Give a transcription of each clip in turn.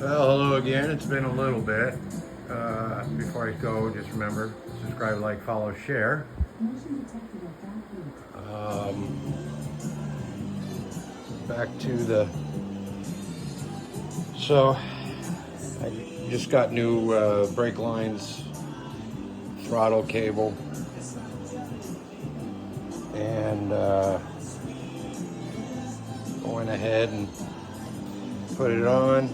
Well, hello again. It's been a little bit. Before I go, just remember, subscribe, like, follow, share. Back to the... So, I just got new brake lines, throttle cable, and went ahead and put it on.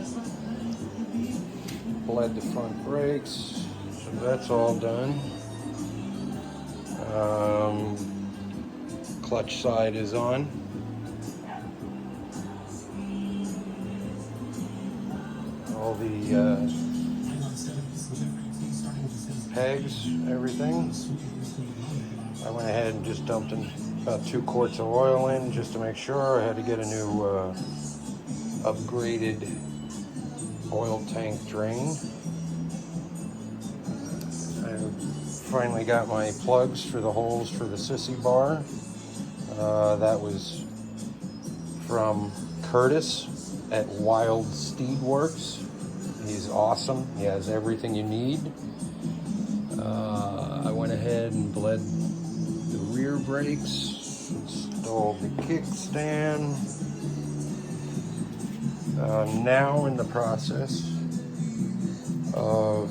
Bled the front brakes, so that's all done. Clutch side is on. All the pegs, everything. I went ahead and just dumped in about 2 quarts of oil in just to make sure. I had to get a new upgraded oil tank drain. I finally got my plugs for the holes for the sissy bar. That was from Curtis at Wild Steed Works. He's awesome. He has everything you need. I went ahead and bled the rear brakes, installed the kickstand. Now in the process of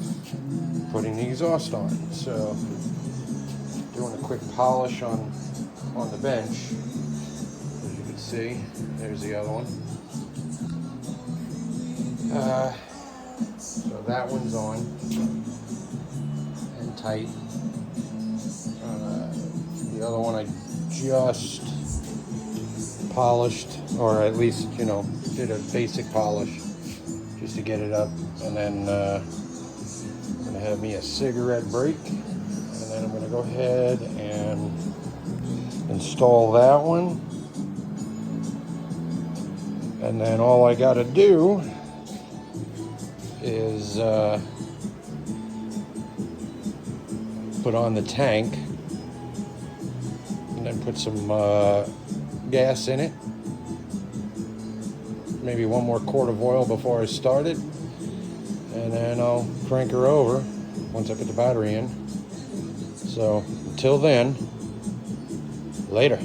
putting the exhaust on. So doing a quick polish on the bench. As you can see, there's the other one. So that one's on and tight. The other one I just polished, or at least, did a basic polish just to get it up. And then I'm gonna have me a cigarette break, and then I'm gonna go ahead and install that one. And then all I gotta do is put on the tank and then put some gas in it. Maybe 1 more quart of oil before I start it. And then I'll crank her over once I put the battery in. So until then, later.